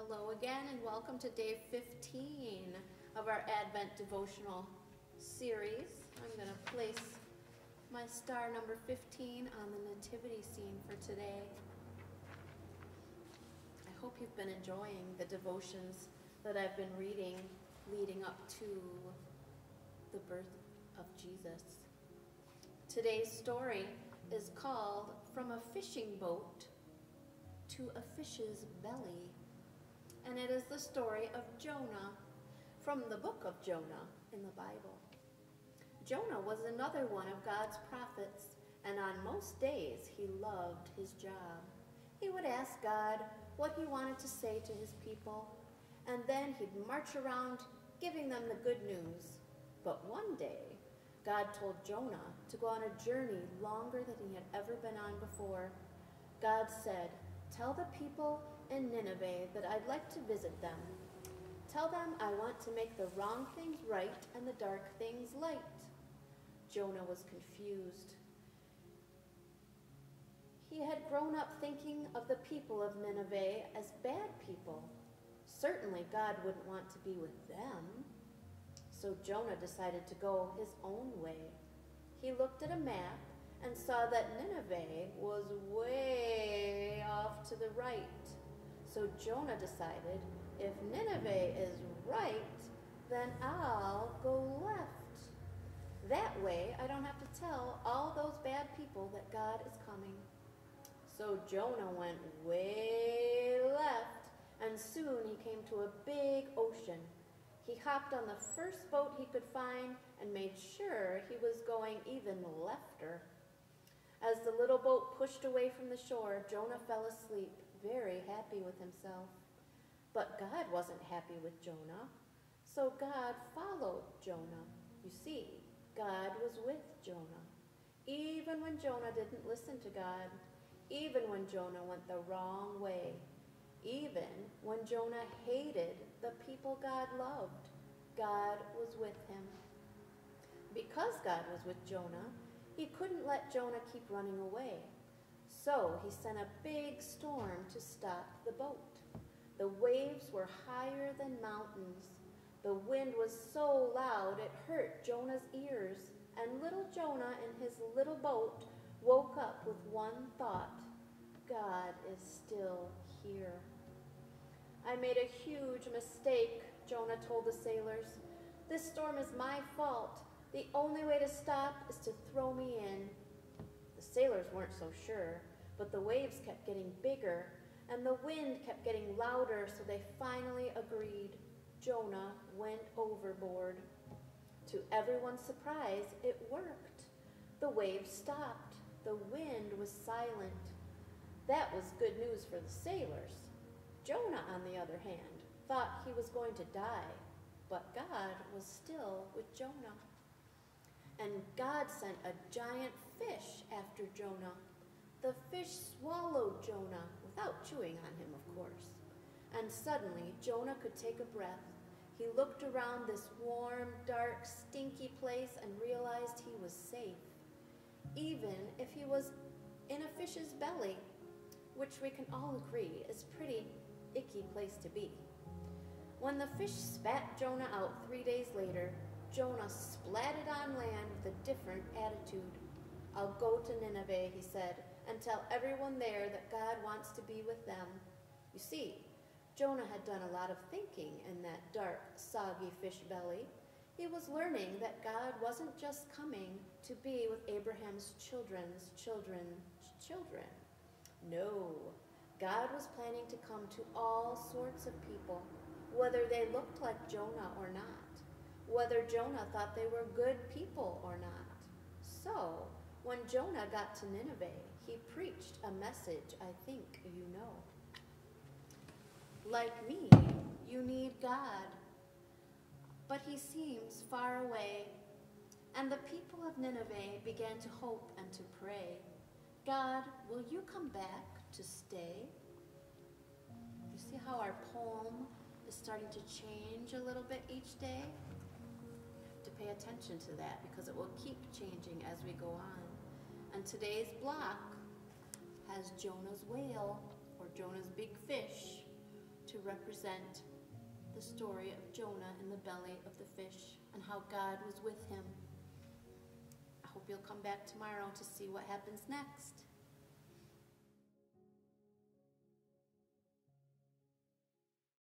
Hello again and welcome to day 15 of our Advent devotional series. I'm going to place my star number 15 on the nativity scene for today. I hope you've been enjoying the devotions that I've been reading leading up to the birth of Jesus. Today's story is called From a Fishing Boat to a Fish's Belly. And it is the story of Jonah from the book of Jonah in the Bible. Jonah was another one of God's prophets, and on most days he loved his job. He would ask God what he wanted to say to his people, and then he'd march around giving them the good news. But one day, God told Jonah to go on a journey longer than he had ever been on before. God said, "Tell the people in Nineveh that I'd like to visit them. Tell them I want to make the wrong things right and the dark things light." Jonah was confused. He had grown up thinking of the people of Nineveh as bad people. Certainly God wouldn't want to be with them. So Jonah decided to go his own way. He looked at a map and saw that Nineveh was way off to the right. So Jonah decided, if Nineveh is right, then I'll go left. That way I don't have to tell all those bad people that God is coming. So Jonah went way left, and soon he came to a big ocean. He hopped on the first boat he could find and made sure he was going even lefter. As the little boat pushed away from the shore, Jonah fell asleep, very happy with himself. But God wasn't happy with Jonah, so God followed Jonah. You see, God was with Jonah. Even when Jonah didn't listen to God, even when Jonah went the wrong way, even when Jonah hated the people God loved, God was with him. Because God was with Jonah, he couldn't let Jonah keep running away. So he sent a big storm to stop the boat. The waves were higher than mountains. The wind was so loud it hurt Jonah's ears, and little Jonah in his little boat woke up with one thought: God is still here. "I made a huge mistake," Jonah told the sailors. "This storm is my fault. The only way to stop is to throw me in." The sailors weren't so sure, but the waves kept getting bigger, and the wind kept getting louder, so they finally agreed. Jonah went overboard. To everyone's surprise, it worked. The waves stopped. The wind was silent. That was good news for the sailors. Jonah, on the other hand, thought he was going to die, but God was still with Jonah. And God sent a giant fish after Jonah. The fish swallowed Jonah, without chewing on him, of course. And suddenly, Jonah could take a breath. He looked around this warm, dark, stinky place and realized he was safe, even if he was in a fish's belly, which we can all agree is a pretty icky place to be. When the fish spat Jonah out 3 days later, Jonah splatted on land with a different attitude. "I'll go to Nineveh," he said, "and tell everyone there that God wants to be with them." You see, Jonah had done a lot of thinking in that dark, soggy fish belly. He was learning that God wasn't just coming to be with Abraham's children's children. No, God was planning to come to all sorts of people, whether they looked like Jonah or not, whether Jonah thought they were good people or not. So, when Jonah got to Nineveh, he preached a message I think you know. Like me, you need God, but he seems far away. And the people of Nineveh began to hope and to pray, "God, will you come back to stay?" You see how our poem is starting to change a little bit each day? To pay attention to that, because it will keep changing as we go on. And today's block has Jonah's whale, or Jonah's big fish, to represent the story of Jonah in the belly of the fish and how God was with him. I hope you'll come back tomorrow to see what happens next.